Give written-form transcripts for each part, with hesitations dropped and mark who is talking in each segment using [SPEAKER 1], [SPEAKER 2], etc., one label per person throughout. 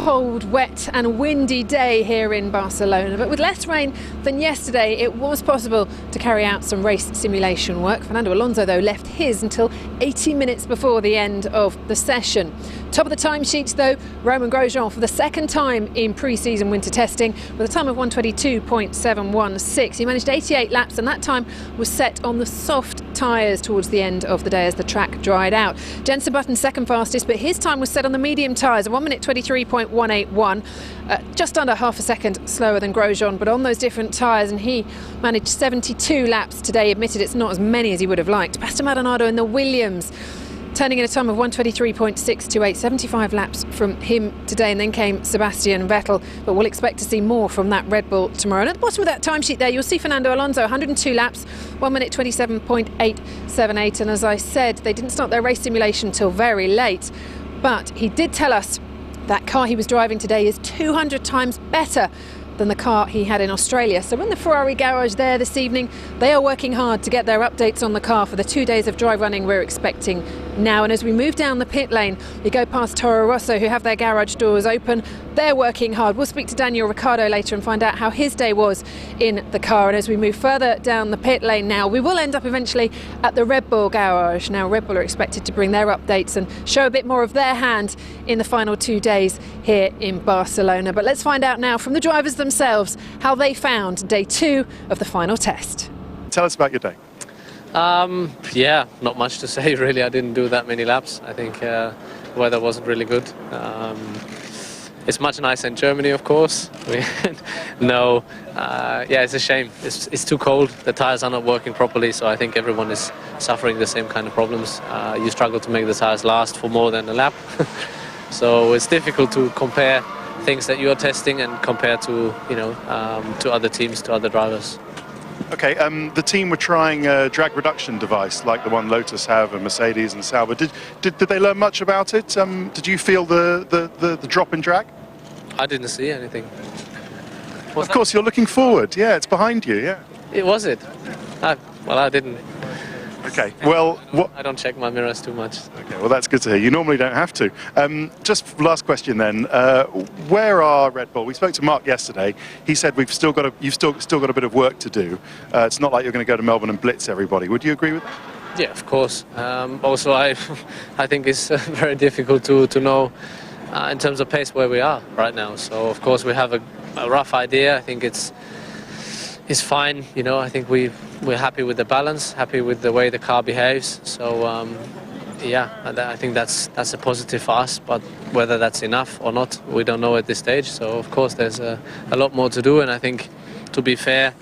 [SPEAKER 1] cold, wet and windy day here in Barcelona, but with less rain than yesterday it was possible to carry out some race simulation work. Fernando Alonso though left his until 80 minutes before the end of the session. Top of the timesheets though, Romain Grosjean for the second time in pre-season winter testing with a time of 1:22.716. He managed 88 laps and that time was set on the soft tyres towards the end of the day as the track dried out. Jenson Button second fastest, but his time was set on the medium tyres, 1:23.181, just under half a second slower than Grosjean, but on those different tyres, and he managed 72 laps today. Admitted it's not as many as he would have liked. Pastor Maldonado in the Williams turning in a time of 1:23.628, 75 laps from him today, and then came Sebastian Vettel, but we'll expect to see more from that Red Bull tomorrow. And at the bottom of that timesheet there, you'll see Fernando Alonso, 102 laps, 1:27.878, and as I said, they didn't start their race simulation till very late, but he did tell us that car he was driving today is 200 times better than the car he had in Australia. So in the Ferrari garage there this evening, they are working hard to get their updates on the car for the 2 days of dry running we're expecting now. And as we move down the pit lane, you go past Toro Rosso, who have their garage doors open. They're working hard. We'll speak to Daniel Ricciardo later and find out how his day was in the car. And as we move further down the pit lane now, we will end up eventually at the Red Bull garage. Now Red Bull are expected to bring their updates and show a bit more of their hand in the final 2 days here in Barcelona. But let's find out now from the drivers themselves how they found day 2 of the final test.
[SPEAKER 2] Tell us about your day.
[SPEAKER 3] Yeah, not much to say really. I didn't do that many laps. I think the weather wasn't really good. It's much nicer in Germany, of course. Yeah, it's a shame. It's too cold. The tires are not working properly, so I think everyone is suffering the same kind of problems. You struggle to make the tires last for more than a lap. So it's difficult to compare things that you're testing and compare to, to other teams, to other drivers.
[SPEAKER 2] Okay, the team were trying a drag reduction device like the one Lotus have and Mercedes and Sauber. Did they learn much about it? Did you feel the drop in drag?
[SPEAKER 3] I didn't see anything.
[SPEAKER 2] Of course, you're looking forward. Yeah, it's behind you, yeah.
[SPEAKER 3] Was it? Well, I didn't.
[SPEAKER 2] Okay, well...
[SPEAKER 3] I don't check my mirrors too much.
[SPEAKER 2] Okay, well, that's good to hear. You normally don't have to. Just last question then. Where are Red Bull? We spoke to Mark yesterday. He said you've still got a bit of work to do. It's not like you're going to go to Melbourne and blitz everybody. Would you agree with that?
[SPEAKER 3] Yeah, of course. Also, I think it's very difficult to know in terms of pace where we are right now. So, of course, we have a rough idea. I think it's fine. I think we're happy with the balance, happy with the way the car behaves. So yeah, I think that's a positive for us. But whether that's enough or not, we don't know at this stage. So of course there's a lot more to do. And I think, to be fair,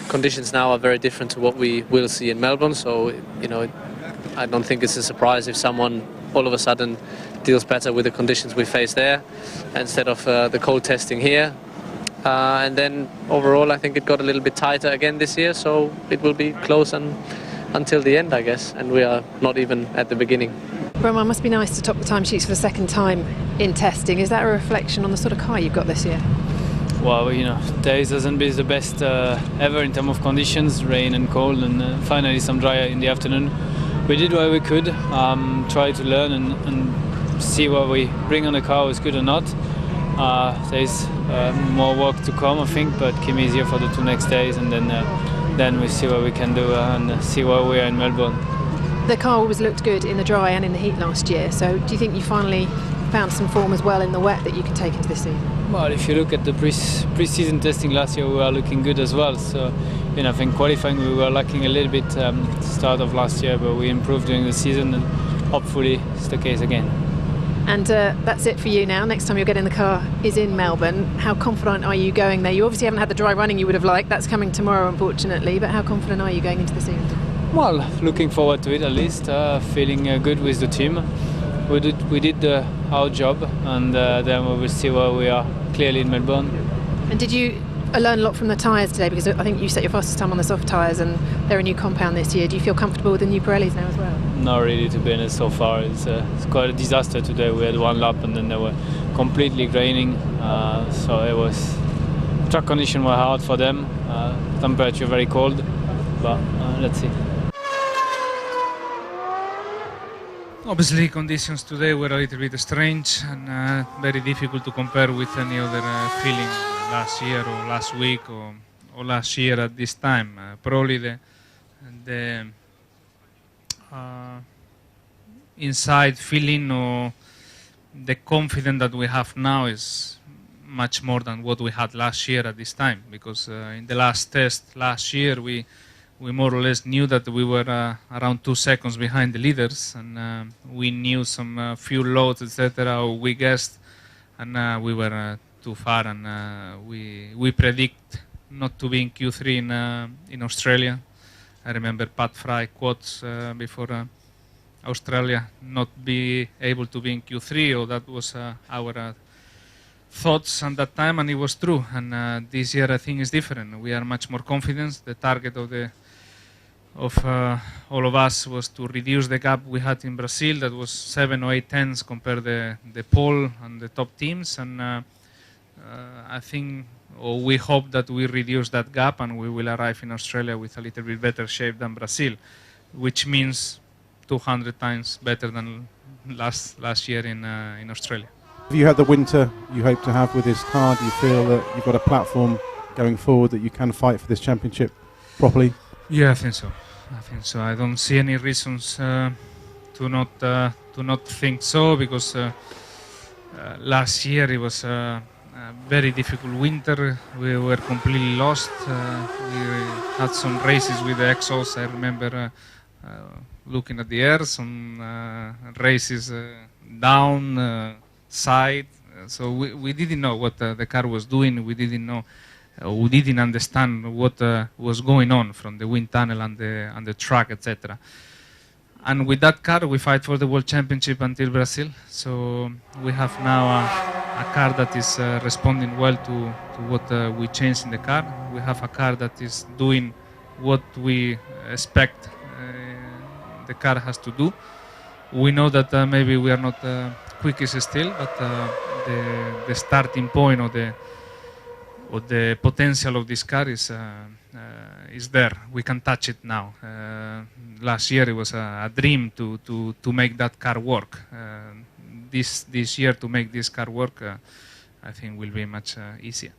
[SPEAKER 3] conditions now are very different to what we will see in Melbourne. So I don't think it's a surprise if someone all of a sudden deals better with the conditions we face there instead of the cold testing here. And then overall, I think it got a little bit tighter again this year, so it will be close until the end, I guess, and we are not even at the beginning.
[SPEAKER 1] Romain, must be nice to top the timesheets for the second time in testing. Is that a reflection on the sort of car you've got this year?
[SPEAKER 4] Well, days hasn't been the best ever in terms of conditions, rain and cold, and finally some dry in the afternoon. We did what we could, try to learn and see what we bring on the car was good or not. There's more work to come, I think, but Kim is here for the 2 next days, and then we see what we can do and see where we are in Melbourne.
[SPEAKER 1] The car always looked good in the dry and in the heat last year, so do you think you finally found some form as well in the wet that you can take into this season? Well,
[SPEAKER 4] if you look at the pre-season testing last year, we were looking good as well. So, I think qualifying we were lacking a little bit start of last year, but we improved during the season, and hopefully it's the case again.
[SPEAKER 1] And that's it for you now. Next time you'll get in the car is in Melbourne. How confident are you going there? You obviously haven't had the dry running you would have liked. That's coming tomorrow, unfortunately. But how confident are you going into the season?
[SPEAKER 4] Well, looking forward to it at least. Feeling good with the team. We did our job, and then we will see where we are clearly in Melbourne. And
[SPEAKER 1] did you learn a lot from the tyres today? Because I think you set your fastest time on the soft tyres, and they're a new compound this year. Do you feel comfortable with the new Pirellis now as well?
[SPEAKER 4] Not really, to be honest, so far. It's quite a disaster today. We had 1 lap and then they were completely graining. So it was... track conditions were hard for them. Temperature very cold, but let's see.
[SPEAKER 5] Obviously, conditions today were a little bit strange and very difficult to compare with any other feeling last year or last week or last year at this time. Probably the inside feeling or the confidence that we have now is much more than what we had last year at this time, because in the last test last year we more or less knew that we were around 2 seconds behind the leaders, and we knew some few loads, etc., or we guessed, and we were too far, and we predict not to be in Q3 in Australia. I remember Pat Fry quotes before Australia, not be able to be in Q3, or that was our thoughts at that time, and it was true. And this year I think is different. We are much more confident. The target of all of us was to reduce the gap we had in Brazil. That was 7 or 8 tenths compared the pole and the top teams, and I think, or we hope that we reduce that gap and we will arrive in Australia with a little bit better shape than Brazil, which means 200 times better than last year in Australia.
[SPEAKER 6] Have you had the winter you hope to have with this car? Do you feel that you've got a platform going forward that you can fight for this championship properly?
[SPEAKER 5] Yeah, I think so. I don't see any reasons to not think so, because last year it was a very difficult winter. We were completely lost. We had some races with the exhausts. I remember looking at the air, some races down, side. So we didn't know what the car was doing. We didn't know. We didn't understand what was going on from the wind tunnel and the track, etc. And with that car, we fight for the World Championship until Brazil. So we have now a car that is responding well to what we changed in the car. We have a car that is doing what we expect the car has to do. We know that maybe we are not quickest still, but the starting point or the potential of this car is there. We can touch it now. Last year it was a dream to make that car work. This year to make this car work, I think will be much easier.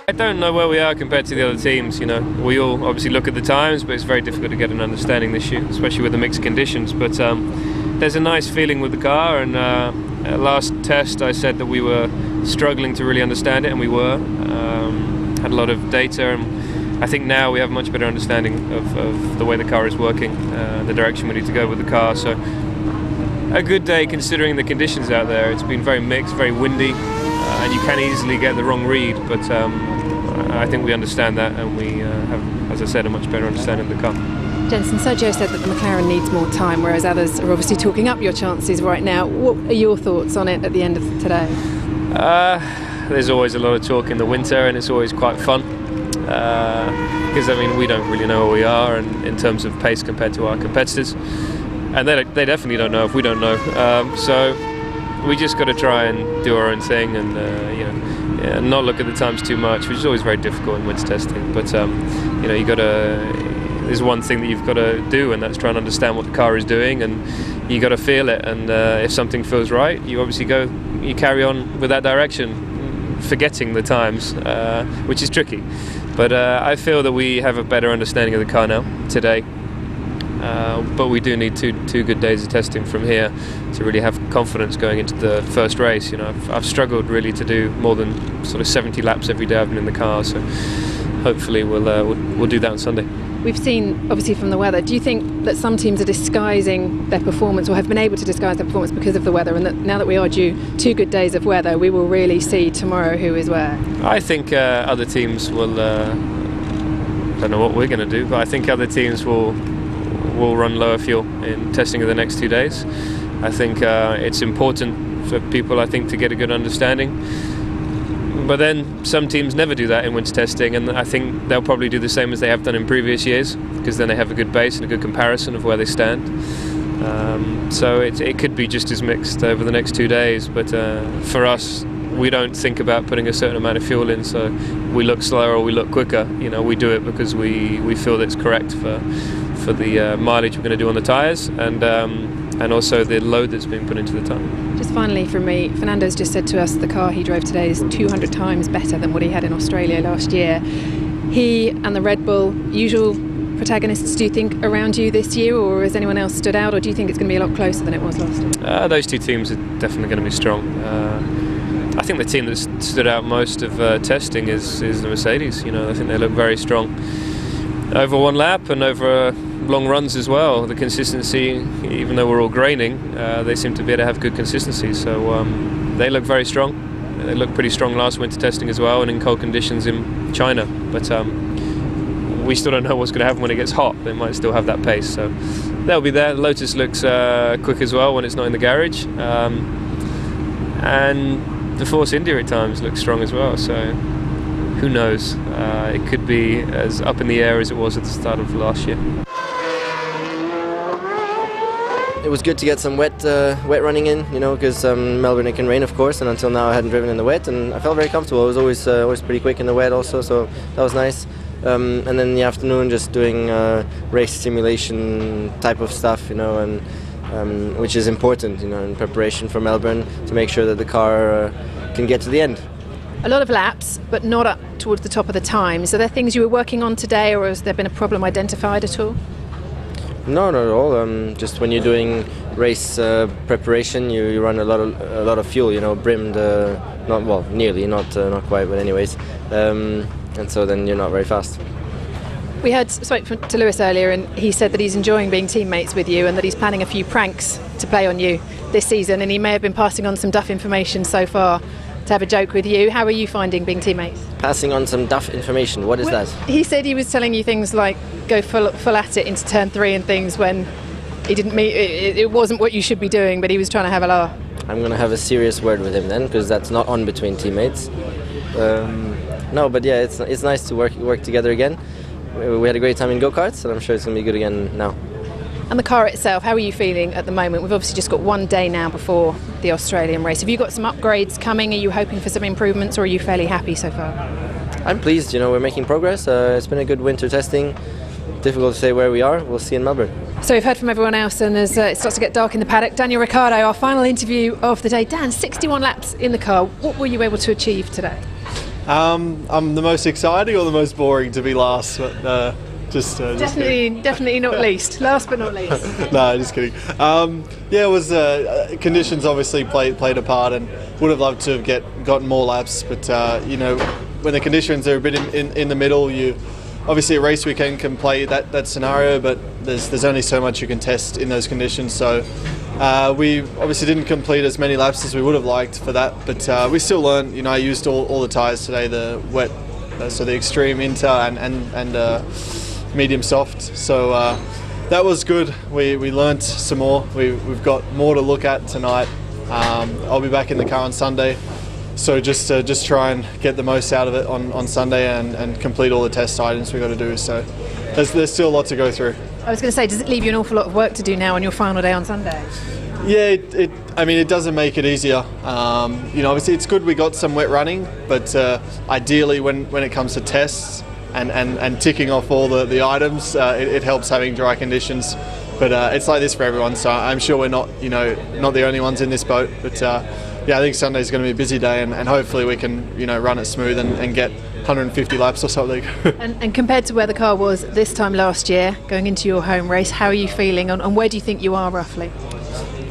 [SPEAKER 7] I don't know where we are compared to the other teams. You know, we all obviously look at the times, but it's very difficult to get an understanding this year, especially with the mixed conditions. But there's a nice feeling with the car, and last test I said that we were struggling to really understand it, and we were. Had a lot of data, and I think now we have a much better understanding of the way the car is working, the direction we need to go with the car. So a good day considering the conditions out there. It's been very mixed, very windy, and you can easily get the wrong read, but I think we understand that, and we have, as I said, a much better understanding of the car.
[SPEAKER 1] Jensen, Sergio said that the McLaren needs more time, whereas others are obviously talking up your chances right now. What are your thoughts on it at the end of today?
[SPEAKER 7] There's always a lot of talk in the winter, and it's always quite fun, because I mean we don't really know where we are, and in terms of pace compared to our competitors, and they definitely don't know if we don't know. So we just got to try and do our own thing, and not look at the times too much, which is always very difficult in winter testing. But you got to. There's one thing that you've got to do, and that's try and understand what the car is doing, and you got to feel it. And if something feels right, you obviously you carry on with that direction, forgetting the times, which is tricky. But I feel that we have a better understanding of the car now today. But we do need two good days of testing from here to really have confidence going into the first race. You know, I've struggled really to do more than sort of 70 laps every day I've been in the car. So hopefully we'll do that on Sunday.
[SPEAKER 1] We've seen, obviously, from the weather. Do you think that some teams are disguising their performance, or have been able to disguise their performance because of the weather, and that now that we are due 2 good days of weather, we will really see tomorrow who is where?
[SPEAKER 7] I think other teams will. I don't know what we're going to do, but I think other teams will run lower fuel in testing of the next 2 days. I think it's important for people, I think, to get a good understanding. But then some teams never do that in winter testing, and I think they'll probably do the same as they have done in previous years, because then they have a good base and a good comparison of where they stand. So it could be just as mixed over the next 2 days, but for us, we don't think about putting a certain amount of fuel in, so we look slower or we look quicker. We do it because we feel that it's correct for the mileage we're going to do on the tyres, and also the load that's been put into the tyre.
[SPEAKER 1] Just finally from me, Fernando's just said to us the car he drove today is 200 times better than what he had in Australia last year. He and the Red Bull, usual protagonists, do you think, around you this year, or has anyone else stood out, or do you think it's going to be a lot closer than it was last year?
[SPEAKER 7] Those two teams are definitely going to be strong. I think the team that stood out most of testing is the Mercedes. I think they look very strong over one lap and over long runs as well. The consistency, even though we're all graining, they seem to be able to have good consistency. So they look very strong. They looked pretty strong last winter testing as well, and in cold conditions in China. But we still don't know what's going to happen when it gets hot. They might still have that pace. So they'll be there. Lotus looks quick as well when it's not in the garage. And the Force India at times looks strong as well. So who knows? It could be as up in the air as it was at the start of last year.
[SPEAKER 8] It was good to get some wet running in, because Melbourne it can rain, of course, and until now I hadn't driven in the wet, and I felt very comfortable. It was always pretty quick in the wet also, so that was nice. And then in the afternoon, just doing race simulation type of stuff, and which is important, in preparation for Melbourne, to make sure that the car can get to the end.
[SPEAKER 1] A lot of laps, but not up towards the top of the times. Are there things you were working on today, or has there been a problem identified at all?
[SPEAKER 8] No, not at all. Just when you're doing race preparation, you run a lot of fuel. Brimmed, nearly, not quite, but anyways. And so then you're not very fast.
[SPEAKER 1] We spoke to Lewis earlier, and he said that he's enjoying being teammates with you, and that he's planning a few pranks to play on you this season. And he may have been passing on some duff information so far to have a joke with you. How are you finding being teammates?
[SPEAKER 8] Passing on some duff information. What is that?
[SPEAKER 1] He said he was telling you things like go full at it into turn 3 and things when he didn't mean it wasn't what you should be doing, but he was trying to have a laugh.
[SPEAKER 8] I'm going to have a serious word with him then, because that's not on between teammates. No, but yeah, it's nice to work together again. We had a great time in go-karts, and I'm sure it's going to be good again now.
[SPEAKER 1] And the car itself, how are you feeling at the moment? We've obviously just got one day now before the Australian race. Have you got some upgrades coming? Are you hoping for some improvements, or are you fairly happy so far?
[SPEAKER 8] I'm pleased, we're making progress. It's been a good winter testing. Difficult to say where we are. We'll see in Melbourne.
[SPEAKER 1] So we've heard from everyone else, and as it starts to get dark in the paddock, Daniel Ricciardo, our final interview of the day. Dan, 61 laps in the car. What were you able to achieve today?
[SPEAKER 9] I'm the most exciting or the most boring to be last, but
[SPEAKER 1] definitely not least. Last but not least.
[SPEAKER 9] No, just kidding. It was conditions obviously played a part, and would have loved to have gotten more laps, but when the conditions are a bit in the middle, obviously a race weekend can play that scenario, but there's only so much you can test in those conditions. So we obviously didn't complete as many laps as we would have liked for that, but we still learned. I used all the tyres today, the wet, so the extreme inter and medium soft. So that was good. We learnt some more. We've got more to look at tonight. I'll be back in the car on Sunday. So just try and get the most out of it on Sunday and complete all the test items we've got to do. So there's still a lot to go through.
[SPEAKER 1] I was going to say, does it leave you an awful lot of work to do now on your final day on Sunday?
[SPEAKER 9] Yeah, it doesn't make it easier. Obviously it's good we got some wet running, but ideally when it comes to tests and ticking off all the items, it helps having dry conditions. But it's like this for everyone, so I'm sure we're not the only ones in this boat. But I think Sunday's going to be a busy day, and hopefully we can run it smooth and get 150 laps or something.
[SPEAKER 1] and compared to where the car was this time last year, going into your home race, how are you feeling, and where do you think you are roughly?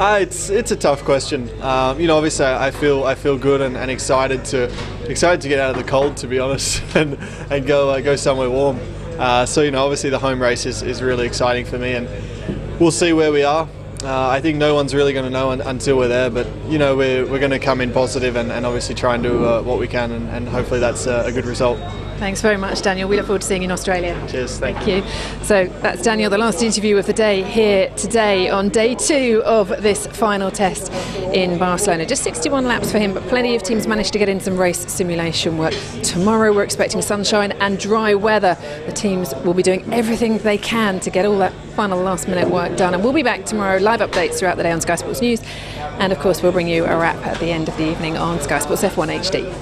[SPEAKER 9] It's a tough question. Obviously I feel good and excited to get out of the cold, to be honest, and go somewhere warm. So obviously the home race is really exciting for me, and we'll see where we are. I think no one's really going to know until we're there, but we're going to come in positive and obviously try and do what we can, and hopefully that's a good result.
[SPEAKER 1] Thanks very much, Daniel. We look forward to seeing you in Australia.
[SPEAKER 9] Cheers. Thank
[SPEAKER 1] you. So that's Daniel, the last interview of the day here today on day 2 of this final test in Barcelona. Just 61 laps for him, but plenty of teams managed to get in some race simulation work. Tomorrow we're expecting sunshine and dry weather. The teams will be doing everything they can to get all that final last minute work done, and we'll be back tomorrow. Live updates throughout the day on Sky Sports News And of course, we'll bring you a wrap at the end of the evening on Sky Sports F1 HD.